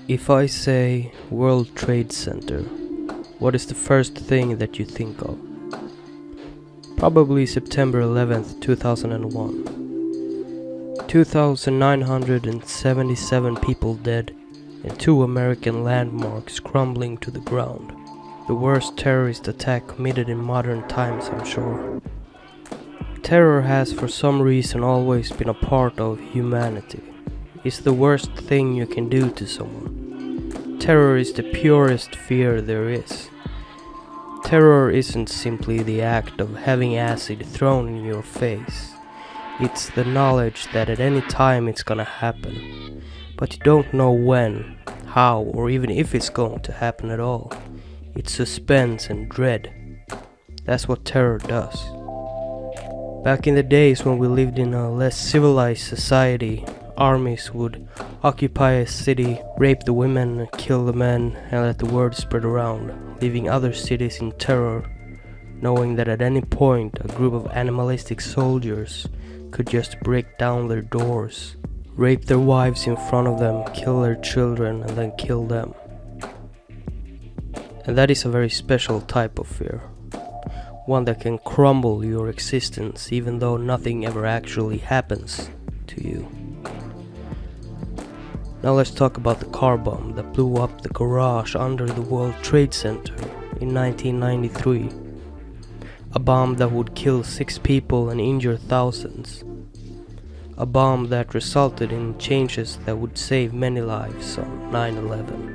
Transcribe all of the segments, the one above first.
If I say World Trade Center, what is the first thing that you think of? Probably September 11th, 2001. 2,977 people dead and 2 American landmarks crumbling to the ground. The worst terrorist attack committed in modern times, I'm sure. Terror has for some reason always been a part of humanity. It's the worst thing you can do to someone. Terror is the purest fear there is. Terror isn't simply the act of having acid thrown in your face. It's the knowledge that at any time it's gonna happen, but you don't know when, how, or even if it's going to happen at all. It's suspense and dread. That's what terror does. Back in the days when we lived in a less civilized society, armies would occupy a city, rape the women, kill the men, and let the word spread around, leaving other cities in terror, knowing that at any point a group of animalistic soldiers could just break down their doors, rape their wives in front of them, kill their children, and then kill them. And that is a very special type of fear. One that can crumble your existence even though nothing ever actually happens to you. Now let's talk about the car bomb that blew up the garage under the World Trade Center in 1993. A bomb that would kill 6 people and injure thousands. A bomb that resulted in changes that would save many lives on 9/11.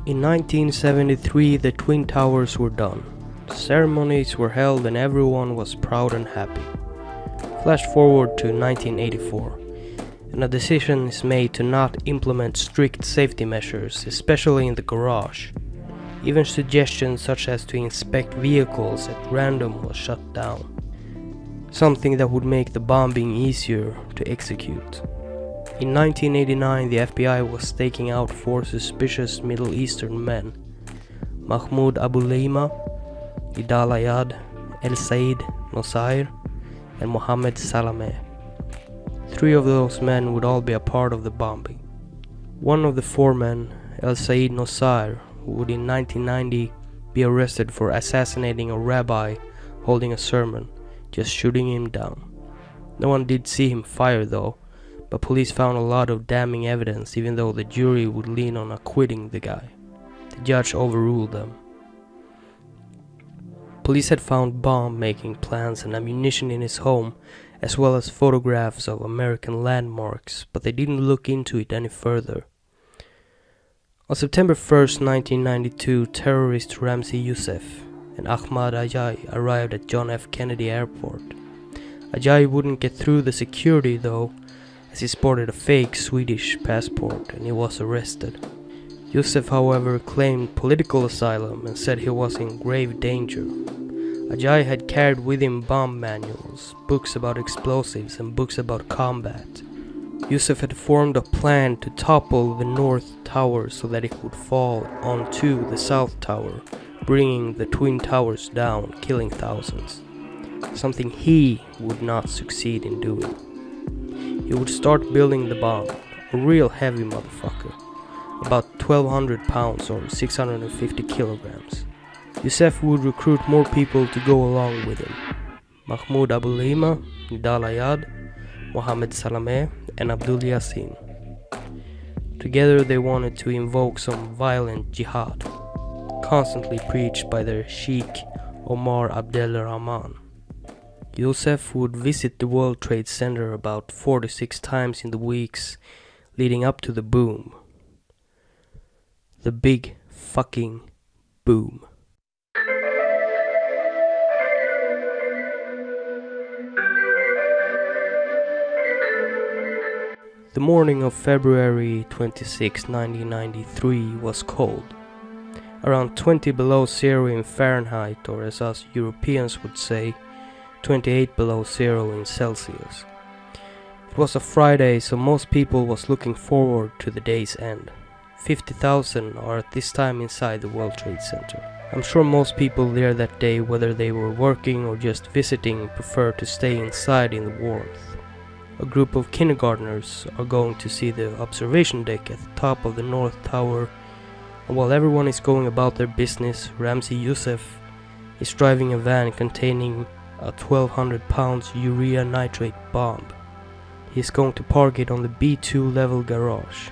In 1973 the Twin Towers were done. Ceremonies were held and everyone was proud and happy. Flash forward to 1984. And a decision is made to not implement strict safety measures, especially in the garage. Even suggestions such as to inspect vehicles at random was shut down. Something that would make the bombing easier to execute. In 1989 the FBI was staking out 4 suspicious Middle Eastern men. Mahmoud Abu Leima, Idal Ayad, El Said Nosair, and Mohammed Salameh. 3 of those men would all be a part of the bombing. One of the 4 men, El Said Nosair, would in 1990 be arrested for assassinating a rabbi holding a sermon, just shooting him down. No one did see him fire though, but police found a lot of damning evidence even though the jury would lean on acquitting the guy. The judge overruled them. Police had found bomb-making plans and ammunition in his home, as well as photographs of American landmarks, but they didn't look into it any further. On September 1st, 1992, terrorist Ramzi Youssef and Ahmad Ajay arrived at John F. Kennedy Airport. Ajay wouldn't get through the security though, as he sported a fake Swedish passport and he was arrested. Youssef, however, claimed political asylum and said he was in grave danger. Ajay had carried with him bomb manuals, books about explosives and books about combat. Youssef had formed a plan to topple the North Tower so that it would fall onto the South Tower, bringing the Twin Towers down, killing thousands. Something he would not succeed in doing. He would start building the bomb, a real heavy motherfucker, about 1,200 pounds or 650 kilograms. Youssef would recruit more people to go along with him. Mahmoud Abu Leima, Idal Ayad, Mohammed Salameh, and Abdul Yassin. Together they wanted to invoke some violent jihad, constantly preached by their Sheikh Omar Abdel Rahman. Youssef would visit the World Trade Center about 4 to 6 times in the weeks leading up to the boom. The big fucking boom. The morning of February 26, 1993 was cold. Around 20 below zero in Fahrenheit, or as us Europeans would say, 28 below zero in Celsius. It was a Friday, so most people was looking forward to the day's end. 50,000 are at this time inside the World Trade Center. I'm sure most people there that day, whether they were working or just visiting, prefer to stay inside in the warmth. A group of kindergartners are going to see the observation deck at the top of the North Tower, and while everyone is going about their business, Ramzi Youssef is driving a van containing a 1,200 pounds urea nitrate bomb. He is going to park it on the B2 level garage,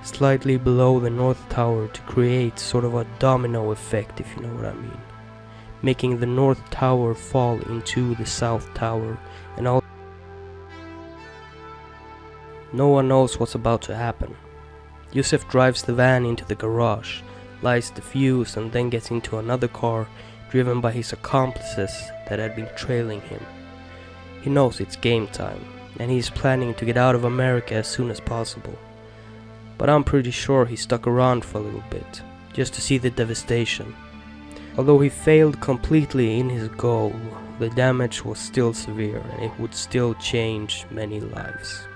slightly below the North Tower, to create sort of a domino effect, if you know what I mean, making the North Tower fall into the South Tower, and all. No one knows what's about to happen. Youssef drives the van into the garage, lights the fuse, and then gets into another car driven by his accomplices that had been trailing him. He knows it's game time, and he is planning to get out of America as soon as possible. But I'm pretty sure he stuck around for a little bit, just to see the devastation. Although he failed completely in his goal, the damage was still severe, and it would still change many lives.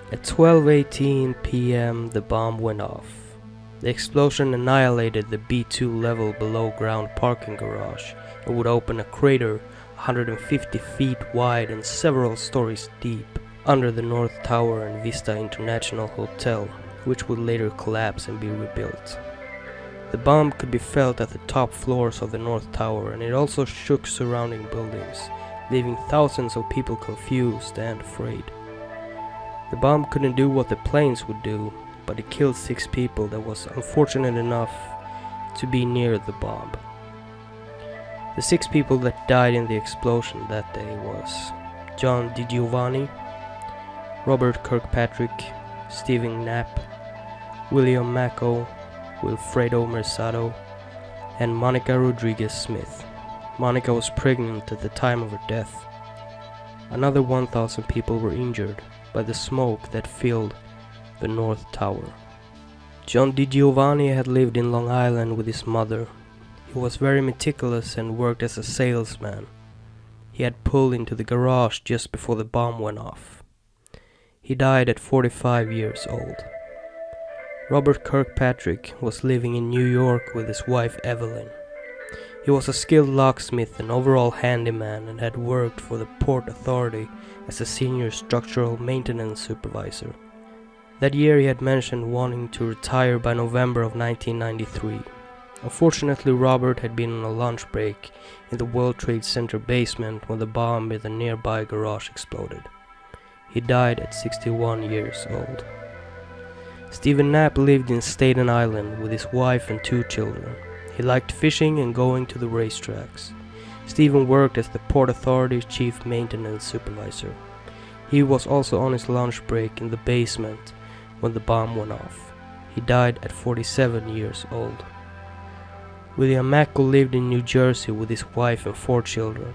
At 12:18 p.m. the bomb went off. The explosion annihilated the B2 level below ground parking garage and would open a crater 150 feet wide and several stories deep under the North Tower and Vista International Hotel, which would later collapse and be rebuilt. The bomb could be felt at the top floors of the North Tower, and it also shook surrounding buildings, leaving thousands of people confused and afraid. The bomb couldn't do what the planes would do, but it killed 6 people that was unfortunate enough to be near the bomb. The 6 people that died in the explosion that day was John DiGiovanni, Robert Kirkpatrick, Stephen Knapp, William Macco, Wilfredo Mercado, and Monica Rodriguez Smith. Monica was pregnant at the time of her death. Another 1,000 people were injured by the smoke that filled the North Tower. John DiGiovanni had lived in Long Island with his mother. He was very meticulous and worked as a salesman. He had pulled into the garage just before the bomb went off. He died at 45 years old. Robert Kirkpatrick was living in New York with his wife Evelyn. He was a skilled locksmith and overall handyman and had worked for the Port Authority as a senior structural maintenance supervisor. That year he had mentioned wanting to retire by November of 1993. Unfortunately, Robert had been on a lunch break in the World Trade Center basement when the bomb in the nearby garage exploded. He died at 61 years old. Stephen Knapp lived in Staten Island with his wife and 2 children. He liked fishing and going to the racetracks. Stephen worked as the Port Authority's chief maintenance supervisor. He was also on his lunch break in the basement when the bomb went off. He died at 47 years old. William Macco lived in New Jersey with his wife and 4 children.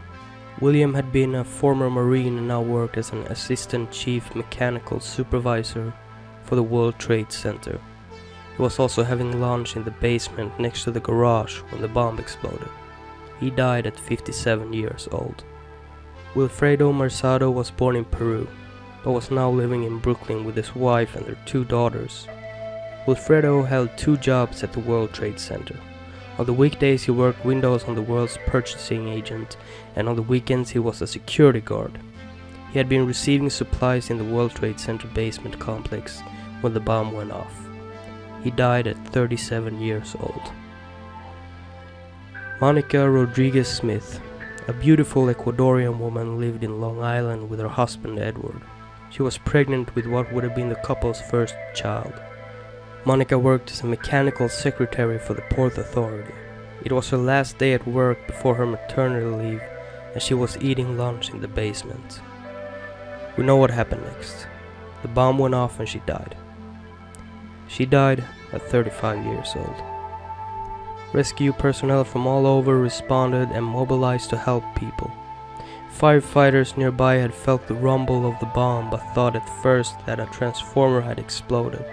William had been a former Marine and now worked as an assistant chief mechanical supervisor for the World Trade Center. He was also having lunch in the basement next to the garage when the bomb exploded. He died at 57 years old. Wilfredo Mercado was born in Peru, but was now living in Brooklyn with his wife and their 2 daughters. Wilfredo held 2 jobs at the World Trade Center. On the weekdays he worked windows on the world's purchasing agent, and on the weekends he was a security guard. He had been receiving supplies in the World Trade Center basement complex when the bomb went off. He died at 37 years old. Monica Rodriguez Smith, a beautiful Ecuadorian woman, lived in Long Island with her husband Edward. She was pregnant with what would have been the couple's first child. Monica worked as a mechanical secretary for the Port Authority. It was her last day at work before her maternity leave, and she was eating lunch in the basement. We know what happened next. The bomb went off and she died. She died at 35 years old. Rescue personnel from all over responded and mobilized to help people. Firefighters nearby had felt the rumble of the bomb but thought at first that a transformer had exploded.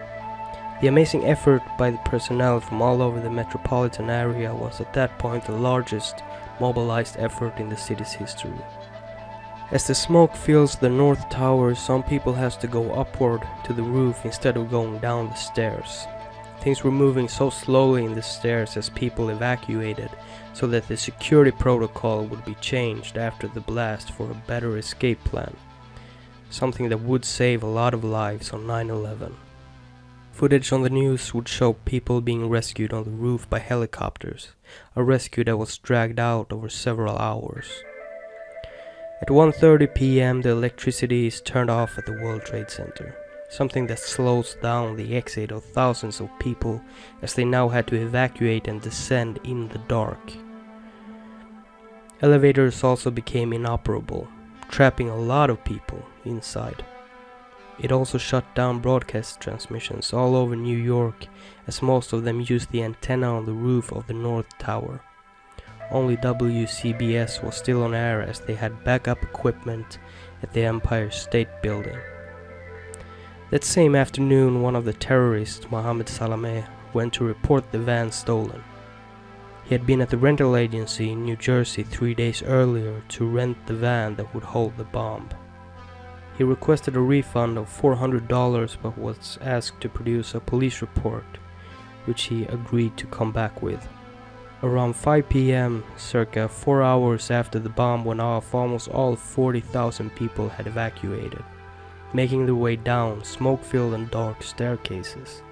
The amazing effort by the personnel from all over the metropolitan area was at that point the largest mobilized effort in the city's history. As the smoke fills the North Tower, some people has to go upward to the roof instead of going down the stairs. Things were moving so slowly in the stairs as people evacuated, so that the security protocol would be changed after the blast for a better escape plan. something that would save a lot of lives on 9/11. Footage on the news would show people being rescued on the roof by helicopters, a rescue that was dragged out over several hours. At 1:30 p.m. the electricity is turned off at the World Trade Center, something that slows down the exit of thousands of people as they now had to evacuate and descend in the dark. Elevators also became inoperable, trapping a lot of people inside. It also shut down broadcast transmissions all over New York, as most of them used the antenna on the roof of the North Tower. Only WCBS was still on air as they had backup equipment at the Empire State Building. That same afternoon, one of the terrorists, Mohammed Salameh, went to report the van stolen. He had been at the rental agency in New Jersey 3 days earlier to rent the van that would hold the bomb. He requested a refund of $400 but was asked to produce a police report, which he agreed to come back with. Around 5 p.m., circa 4 hours after the bomb went off, almost all 40,000 people had evacuated, making their way down smoke-filled and dark staircases.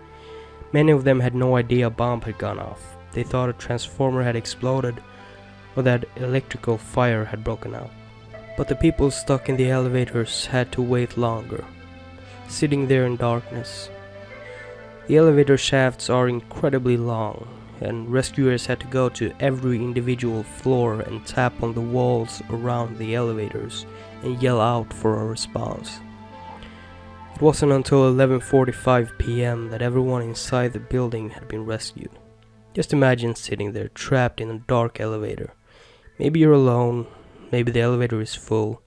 Many of them had no idea a bomb had gone off. They thought a transformer had exploded or that electrical fire had broken out. But the people stuck in the elevators had to wait longer, sitting there in darkness. The elevator shafts are incredibly long, and rescuers had to go to every individual floor and tap on the walls around the elevators and yell out for a response. It wasn't until 11:45 p.m. that everyone inside the building had been rescued. Just imagine sitting there trapped in a dark elevator. Maybe you're alone, maybe the elevator is full,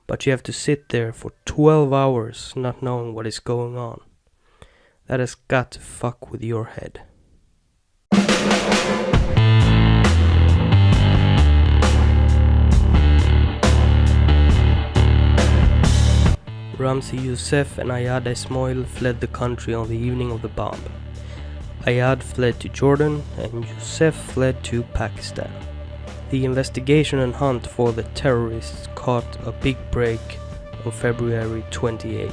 but you have to sit there for 12 hours not knowing what is going on. That has got to fuck with your head. Ramzi Youssef and Ayad Ismail fled the country on the evening of the bomb. Ayad fled to Jordan and Youssef fled to Pakistan. The investigation and hunt for the terrorists caught a big break on February 28.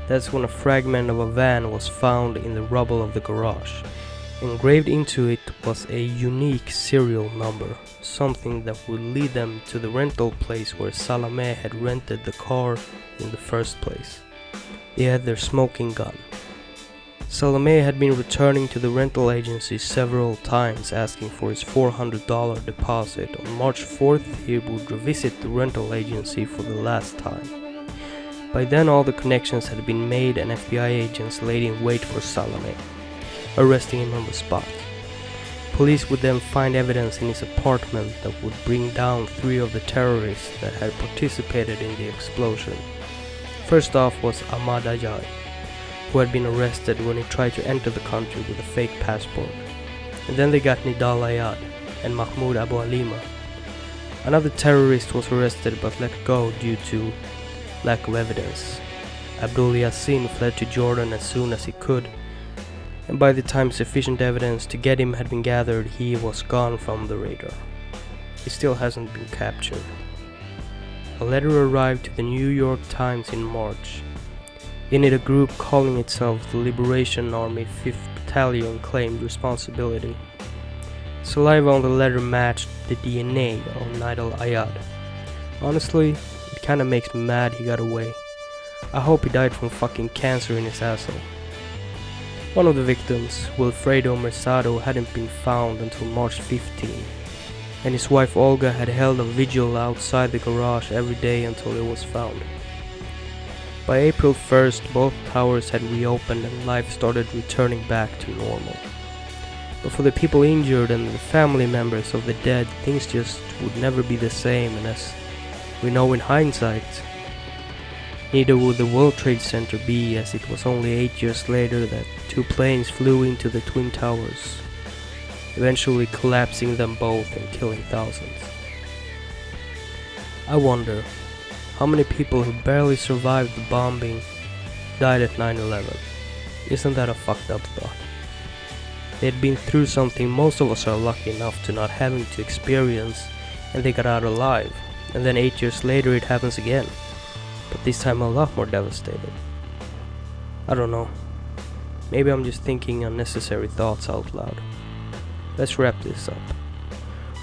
That's when a fragment of a van was found in the rubble of the garage. Engraved into it was a unique serial number, something that would lead them to the rental place where Salameh had rented the car in the first place. They had their smoking gun. Salameh had been returning to the rental agency several times asking for his $400 deposit. On March 4th, he would revisit the rental agency for the last time. By then all the connections had been made and FBI agents laid in wait for Salameh, arresting him on the spot. Police would then find evidence in his apartment that would bring down 3 of the terrorists that had participated in the explosion. First off was Ahmad Ajay, who had been arrested when he tried to enter the country with a fake passport. And then they got Nidal Ayad and Mahmoud Abu Alima. Another terrorist was arrested but let go due to lack of evidence. Abdul Yassin fled to Jordan as soon as he could, and by the time sufficient evidence to get him had been gathered, he was gone from the radar. He still hasn't been captured. A letter arrived to the New York Times in March. In it, a group calling itself the Liberation Army 5th Battalion claimed responsibility. Saliva on the letter matched the DNA of Nidal Ayad. Honestly, it kinda makes me mad he got away. I hope he died from fucking cancer in his asshole. One of the victims, Wilfredo Mercado, hadn't been found until March 15, and his wife Olga had held a vigil outside the garage every day until it was found. By April 1st, both towers had reopened and life started returning back to normal. But for the people injured and the family members of the dead, things just would never be the same, and as we know in hindsight, neither would the World Trade Center be, as it was only 8 years later that 2 planes flew into the Twin Towers, eventually collapsing them both and killing thousands. I wonder, how many people who barely survived the bombing died at 9/11? Isn't that a fucked up thought? They had been through something most of us are lucky enough to not having to experience, and they got out alive, and then 8 years later it happens again. but this time a lot more devastating. I don't know. Maybe I'm just thinking unnecessary thoughts out loud. Let's wrap this up.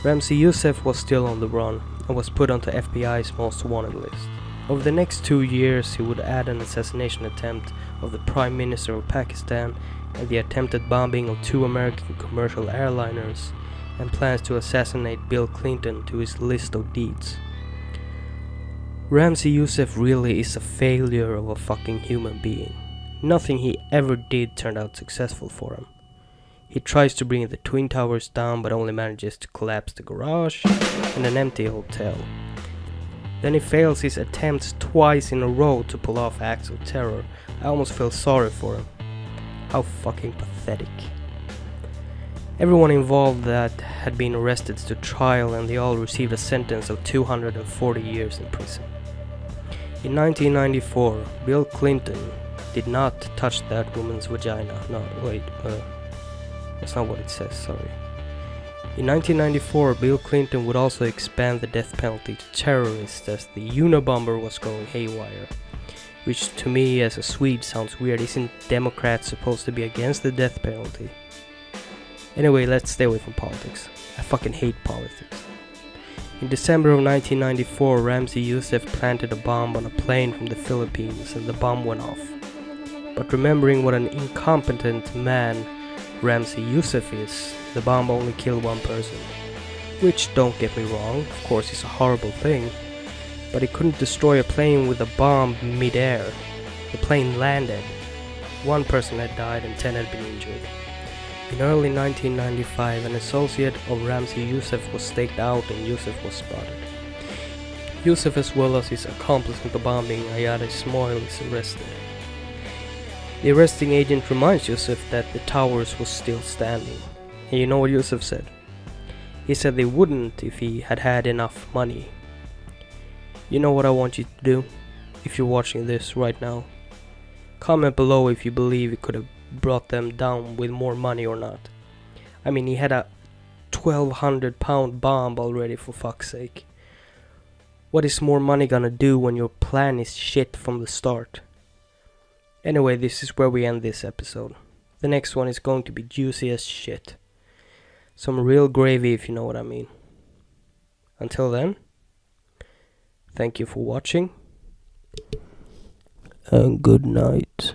Ramzi Youssef was still on the run and was put onto FBI's most wanted list. Over the next 2 years, he would add an assassination attempt of the Prime Minister of Pakistan and the attempted bombing of 2 American commercial airliners, and plans to assassinate Bill Clinton to his list of deeds. Ramzi Youssef really is a failure of a fucking human being. Nothing he ever did turned out successful for him. He tries to bring the Twin Towers down but only manages to collapse the garage and an empty hotel. Then he fails his attempts twice in a row to pull off acts of terror. I almost feel sorry for him. How fucking pathetic. Everyone involved that had been arrested to trial, and they all received a sentence of 240 years in prison. In 1994, Bill Clinton did not touch that woman's vagina. No, wait, that's not what it says, sorry. In 1994, Bill Clinton would also expand the death penalty to terrorists as the Unabomber was going haywire. Which to me as a Swede sounds weird. Isn't Democrats supposed to be against the death penalty? Anyway, let's stay away from politics. I fucking hate politics. In December of 1994, Ramzi Youssef planted a bomb on a plane from the Philippines and the bomb went off. But remembering what an incompetent man Ramzi Youssef is, the bomb only killed 1 person. Which, don't get me wrong, of course is a horrible thing, but it couldn't destroy a plane with a bomb mid-air. The plane landed. 1 person had died and 10 had been injured. In early 1995, an associate of Ramzi Youssef was staked out and Youssef was spotted. Youssef, as well as his accomplice in the bombing, Ayad Ismail, is arrested. The arresting agent reminds Youssef that the towers was still standing. And you know what Youssef said? He said they wouldn't if he had had enough money. You know what I want you to do? If you're watching this right now, comment below if you believe it could have brought them down with more money or not. I mean, he had a 1,200 pound bomb already, for fuck's sake. What is more money gonna do when your plan is shit from the start? Anyway, this is where we end this episode. The next one is going to be juicy as shit. Some real gravy, if you know what I mean. Until then, thank you for watching, and good night.